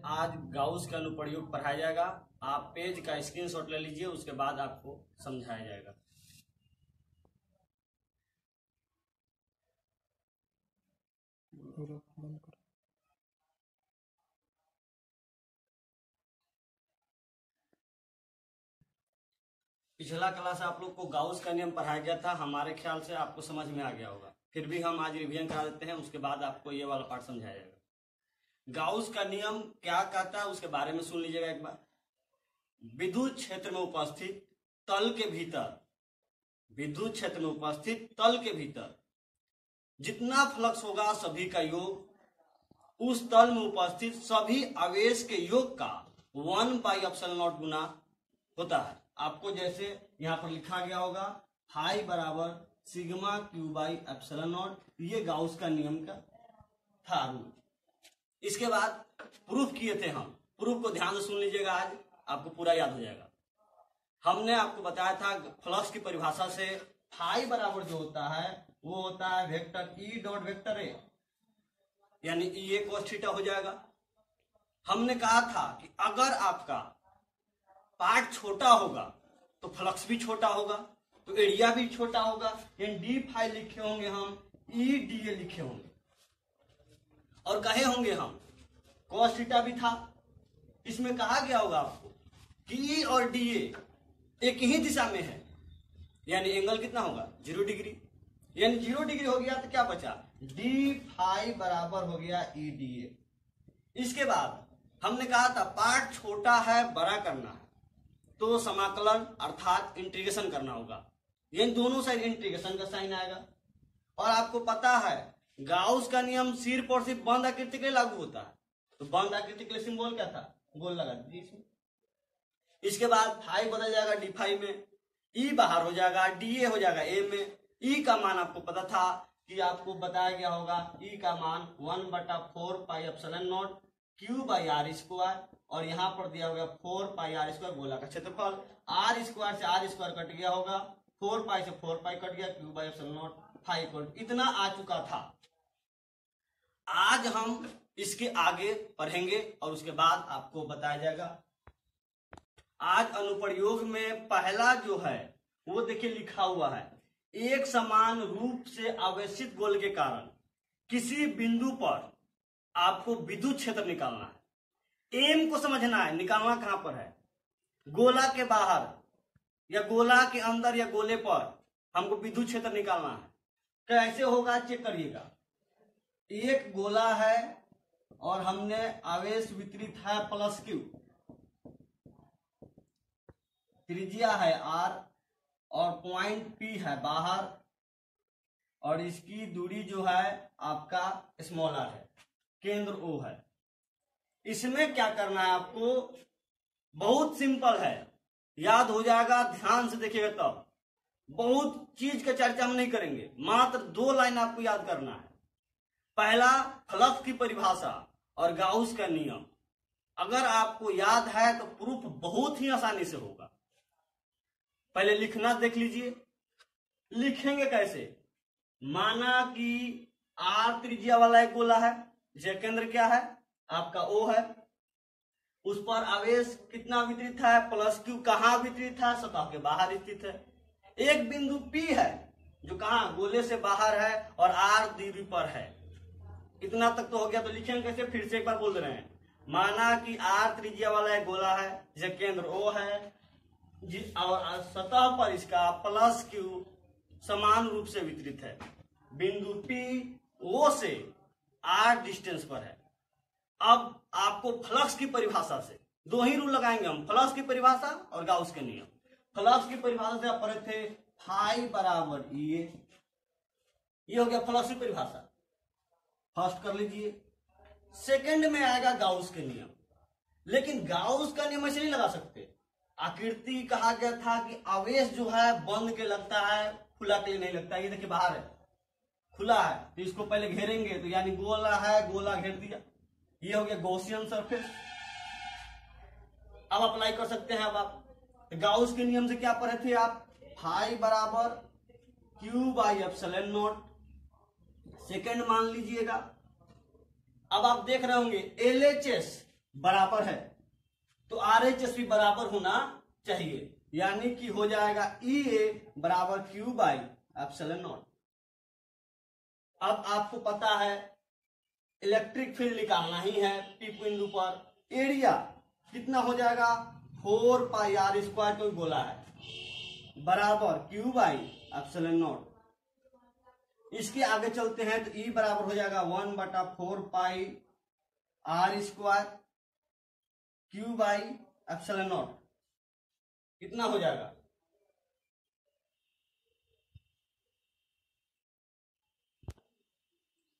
आज गाउस का अनुप्रयोग पढ़ाया जाएगा। आप पेज का स्क्रीनशॉट ले लीजिए, उसके बाद आपको समझाया जाएगा। पिछला क्लास आप लोग को गाउस का नियम पढ़ाया गया था, हमारे ख्याल से आपको समझ में आ गया होगा। फिर भी हम आज रिवीजन करा देते हैं, उसके बाद आपको ये वाला पार्ट समझाया जाएगा। गाउस का नियम क्या कहता है उसके बारे में सुन लीजिएगा एक बार। विद्युत क्षेत्र में उपस्थित तल के भीतर, विद्युत क्षेत्र में उपस्थित तल के भीतर जितना फ्लक्स होगा सभी का योग उस तल में उपस्थित सभी आवेश के योग का 1/ε0 गुना होता है। आपको जैसे यहां पर लिखा गया होगा फाई बराबर sigma Q by epsilon not, ये गाउस का नियम का था रूल। इसके बाद प्रूफ किए थे हम, प्रूफ को ध्यान से सुन लीजिएगा, आज आपको पूरा याद हो जाएगा। हमने आपको बताया था फ्लक्स की परिभाषा से फाई बराबर जो होता है वो होता है vector E dot vector A, यानी ई ए cos थीटा हो जाएगा। हमने कहा था कि अगर आपका पार्ट छोटा होगा तो फ्लक्स भी छोटा होगा, तो एरिया भी छोटा होगा, यानी डी फाई लिखे होंगे हम, ई डी ए लिखे होंगे, और कहे होंगे हम cos थीटा भी था। इसमें कहा गया होगा आपको कि ई और डी ए एक ही दिशा में है, यानी एंगल कितना होगा 0 डिग्री, यानी 0 डिग्री हो गया तो क्या बचा डी फाई बराबर हो गया ई डी ए। इसके बाद हमने कहा था पार्ट छोटा है बड़ा करना है तो समाकलन अर्थात इंटीग्रेशन करना होगा, यानी दोनों साइड इंटीग्रेशन का साइन आएगा। और आपको पता है गाउस का नियम सिर्फ और सिर्फ बंद आकृति के लिए लागू होता है, तो बंद आकृति के लिए सिंबल क्या था, गोल लगा दीजिए इसमें। इसके बाद फाई बदल जाएगा डी फाई में, ई बाहर हो जाएगा, डी ए हो जाएगा ए में। ई का मान आपको पता था कि आपको बताया गया होगा ई का मान 1/4πε0 क्यू बाई आर स्क्वायर, और यहाँ पर दिया होगा 4πr² गोला का क्षेत्रफल। आर स्क्वायर से आर स्क्वायर कट गया होगा, 4π से 4π कट गया, क्यू बाई ε0 फाई इतना आ चुका था। आज हम इसके आगे पढ़ेंगे और उसके बाद आपको बताया जाएगा। आज अनुप्रयोग में पहला जो है वो देखिए लिखा हुआ है, एक समान रूप से आवेशित गोल के कारण किसी बिंदु पर आपको विद्युत क्षेत्र निकालना है। एम को समझना है, निकालना कहां पर है, गोला के बाहर या गोला के अंदर या गोले पर हमको विद्युत क्षेत्र निकालना है। कैसे होगा चेक करिएगा। एक गोला है और हमने आवेश वितरित है प्लस क्यू, त्रिज्या है आर और पॉइंट पी है बाहर, और इसकी दूरी जो है आपका स्मॉल आर है, केंद्र ओ है। इसमें क्या करना है आपको, बहुत सिंपल है, याद हो जाएगा, ध्यान से देखिएगा तब। बहुत चीज का चर्चा हम नहीं करेंगे, मात्र 2 लाइन आपको याद करना है। पहला फ्लक्स की परिभाषा और गाउस का नियम, अगर आपको याद है तो प्रूफ बहुत ही आसानी से होगा। पहले लिखना देख लीजिए, लिखेंगे कैसे। माना कि आर त्रिज्या वाला एक गोला है, जिसका केंद्र क्या है आपका ओ है, उस पर आवेश कितना वितरित है प्लस क्यू। कहां वितरित है, सतह के बाहर स्थित है। एक बिंदु पी है जो कहां गोले से बाहर है और आर दूरी पर है। इतना तक तो हो गया, तो लिखेंगे कैसे, फिर से एक बार बोल रहे हैं। माना कि आर त्रिज्या वाला एक गोला है जिसका केंद्र ओ है और सतह पर इसका प्लस क्यू समान रूप से वितरित है। बिंदु पी ओ से आर डिस्टेंस पर है। अब आपको फ्लक्स की परिभाषा से 2 ही रूल लगाएंगे हम, फ्लक्स की परिभाषा और गाउस के नियम। फ्लक्स की परिभाषा से आप पढ़े थे फाई बराबर ई ए, ये हो गया फ्लक्स की परिभाषा, फर्स्ट कर लीजिए। सेकंड में आएगा गाउस के नियम, लेकिन गाउस का नियम ऐसे नहीं लगा सकते। आकृति कहा गया था कि आवेश जो है बंद के लगता है, खुला के लिए नहीं लगता। ये देखिए बाहर है, खुला है, तो इसको पहले घेरेंगे तो यानी गोला है, गोला घेर दिया, ये हो गया गॉसियन सरफेस। अब अप्लाई कर सकते हैं। अब आप गाउस के नियम से क्या पढ़े थे आप, फाई बराबर Q by epsilon not, second मान लीजिएगा। अब आप देख रहे होंगे LHS बराबर है, तो RHS भी बराबर होना चाहिए, यानी कि हो जाएगा EA बराबर Q बाई एप्सिलॉन नॉट। अब आपको पता है इलेक्ट्रिक फील्ड निकालना ही है P बिंदु पर, एरिया कितना हो जाएगा 4 पाई R स्क्वायर, कोई बोला है, बराबर Q बाई एप्सिलॉन नॉट। इसके आगे चलते हैं तो E बराबर हो जाएगा 1/4 पाई R square Q by epsilon not, कितना हो जाएगा,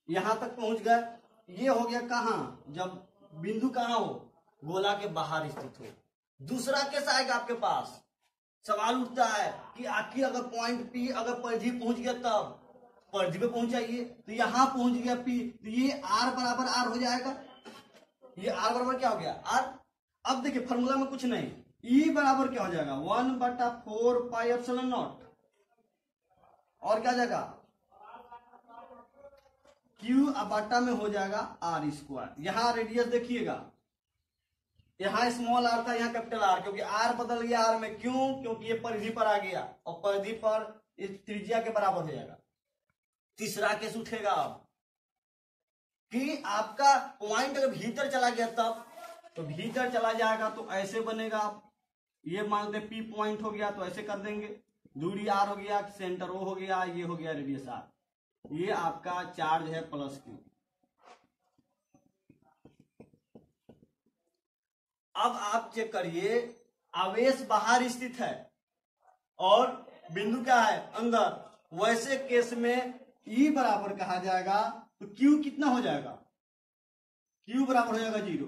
यहां तक पहुंच गए। ये हो गया कहां, जब बिंदु कहां हो, गोला के बाहर स्थित हो। दूसरा केस आएगा आपके पास, सवाल उठता है कि आखिर अगर पॉइंट P अगर परिधि पहुंच गया तब परिधि पे पहुंच जाइए, तो यहां पहुंच गया P, तो ये R बराबर R हो जाएगा, ये R बराबर क्या हो गया R। अब देखिए फॉर्मूला में कुछ नहीं, E बराबर क्या हो जाएगा 1/4 पाई एप्सिलॉन नॉट, और क्या जाएगा Q बटा में हो जाएगा R स्क्वायर। यहां रेडियस देखिएगा, यहां स्मॉल r था, यहाँ कैपिटल R, क्योंकि R बदल गया R में, क्यों, क्योंकि ये परिधि पर आ गया और परिधि पर इस त्रिज्या के बराबर हो जाएगा। तीसरा केस उठेगा अब कि आपका पॉइंट अगर भीतर चला गया तब, तो भीतर चला जाएगा तो ऐसे बनेगा, ये मान लेते P पॉइंट हो गया तो ऐसे कर देंगे, दूरी R हो गया, सेंटर O हो गया, ये हो गया रेडियस R, ये आपका चार्ज है प्लस Q। अब आप चेक करिए, आवेश बाहर स्थित है और बिंदु क्या है अंदर, वैसे केस में E बराबर कहा जाएगा तो Q कितना हो जाएगा, Q बराबर हो जाएगा 0।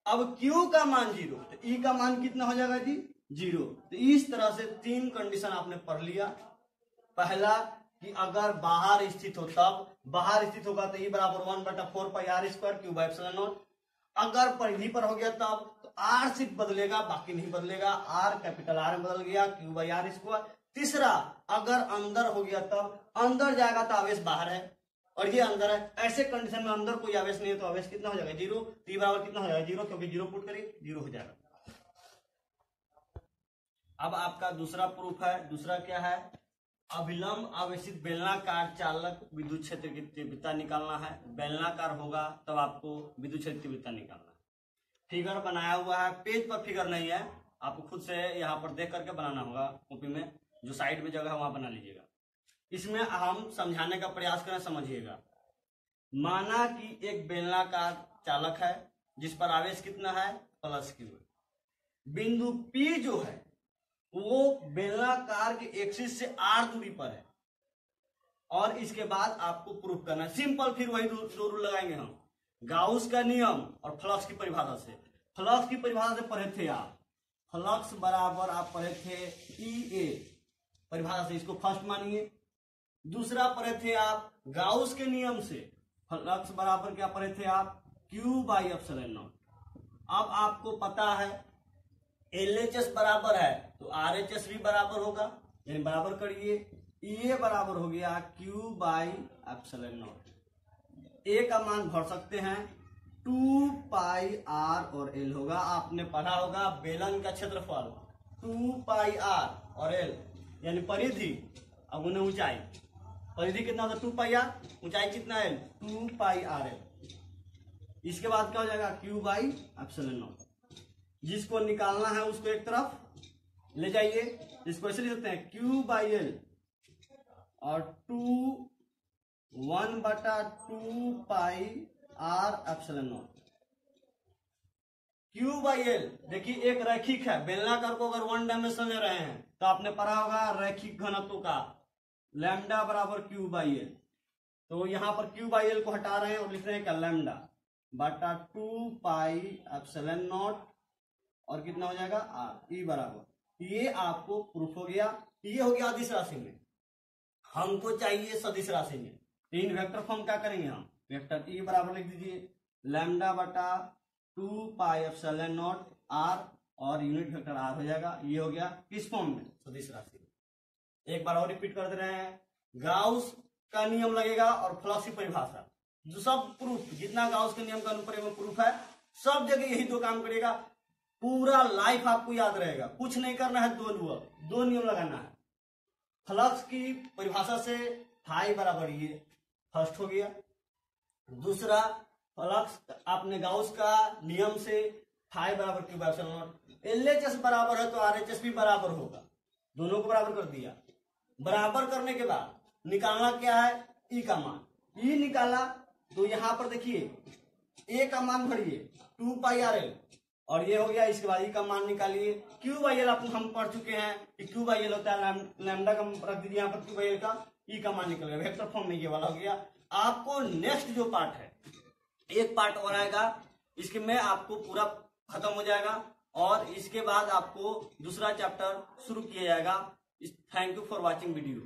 अब Q का मान 0 तो E का मान कितना हो जाएगा जी 0। तो इस तरह से 3 कंडीशन आपने पढ़ लिया। पहला कि अगर बाहर स्थित हो तब, बाहर स्थित होगा तो E बराबर 1/4 पाई R square Q by epsilon not. अगर परिधि पर हो गया तब तो R सिर्फ बदलेगा, बाकी नहीं बदलेगा, R कैपिटल R में बदल गया Q बाई R स्क्वायर। तीसरा, अगर अंदर हो गया तब, अंदर जाएगा तो आवेश बाहर है और ये अंदर है, ऐसे कंडीशन में अंदर कोई आवेश नहीं है तो आवेश कितना हो जाएगा 0। तो E बराबर कितना हो जाएगा 0, क्योंकि 0 पुट करिए 0 हो जाएगा। अब आपका दूसरा प्रूफ है, दूसरा क्या है, अभिलंब आवेशित बेलनाकार चालक विद्युत क्षेत्र की तीव्रता निकालना है। बेलनाकार होगा तब आपको विद्युत क्षेत्र की तीव्रता निकालना है। फिगर बनाया हुआ है, पेज पर फिगर नहीं है, आपको खुद से यहाँ पर देख करके बनाना होगा, कॉपी में जो साइड में जगह है वहां बना लीजिएगा। इसमें हम समझाने का प्रयास करें, समझिएगा। माना कि एक बेलनाकार चालक है जिस पर आवेश कितना है प्लस Q। बिंदु P जो है वो बेलनाकार के एक्सिस से R दूरी पर है और इसके बाद आपको प्रूफ करना है सिंपल। फिर वही दो रूल लगाएंगे हम, गाउस का नियम और फ्लक्स की परिभाषा से। फ्लक्स की परिभाषा से पढ़े थे आप, फ्लक्स बराबर आप पढ़े थे EA परिभाषा से, इसको फर्स्ट मानिए। दूसरा पढ़े थे आप गाउस के नियम से, फ्लक्स बराबर क्या पढ़े थे आप Q बाई एप्सिलॉन नॉट। अब आपको पता है LHS बराबर है तो RHS भी बराबर होगा, यानी बराबर करिए, EA बराबर हो गया Q by epsilon not. A का मान भर सकते हैं 2 पाई R और L होगा। आपने पढ़ा होगा बेलन का क्षेत्रफल 2 पाई R और L, यानी परिधि अब उन्हें ऊंचाई, परिधि कितना होता 2 पाई R, ऊंचाई कितना है 2 पाई RL। इसके बाद क्या हो जाएगा Q बाई एप्सिलॉन नॉट। जिसको निकालना है उसको एक तरफ ले जाइए, इसको ऐसे लिख सकते हैं Q बाई L और 1/2 पाई R epsilon not. Q by L देखिए एक रैखिक है, बेलनाकार को अगर 1 डायमेंशन में रहे हैं तो आपने पढ़ा होगा रैखिक घनत्व का लैम्डा बराबर Q बाई L। तो यहां पर Q बाई L को हटा रहे हैं और लिख रहे हैं क्या लैम्डा बटा 2 पाई एप्सिलॉन नॉट और कितना हो जाएगा R। E बराबर, ये आपको प्रूफ हो गया। ये हो गया अदिश राशि में, हमको चाहिए सदिश राशि में। इन वेक्टर फॉर्म क्या करेंगे हम, वेक्टर E बराबर लिख दीजिए लैम्डा बटा 2 पाई एप्सिलॉन नॉट R और यूनिट वेक्टर R हो जाएगा। ये हो गया किस फॉर्म में, सदिश राशि में। एक बार और रिपीट कर दे रहे हैं, गाउस का नियम लगेगा और फ्लक्स की परिभाषा, जो सब प्रूफ जितना गाउस के नियम का अनुप्रयोग प्रूफ है सब जगह यही दो काम करेगा, पूरा लाइफ आपको याद रहेगा। कुछ नहीं करना है, दो नियम लगाना है। फ्लक्स की परिभाषा से फाई बराबर ये फर्स्ट हो गया। दूसरा, फ्लक्स आपने गाउस का नियम से फाई बराबर Q by epsilon not. LHS बराबर है तो आरएचएस भी बराबर होगा, दोनों को बराबर कर दिया। बराबर करने के बाद निकालना क्या है, ई का मान। ई निकाला तो यहां पर देखिए ए का मान भरिए 2 पाई आर एल, और ये हो गया। इसके बाद ई का मान निकालिए। क्यू बाई एल हम पढ़ चुके हैं कि क्यू बाई एल होता है लैम्डा का, रख दीजिए यहाँ पर क्यू बाई एल का, ई का मान निकल गया। वेक्टर फॉर्म में ये वाला हो गया। आपको नेक्स्ट जो पार्ट है, एक पार्ट और आएगा, इसके में आपको पूरा खत्म हो जाएगा और इसके बाद आपको दूसरा चैप्टर शुरू किया जाएगा। Thank you for watching video.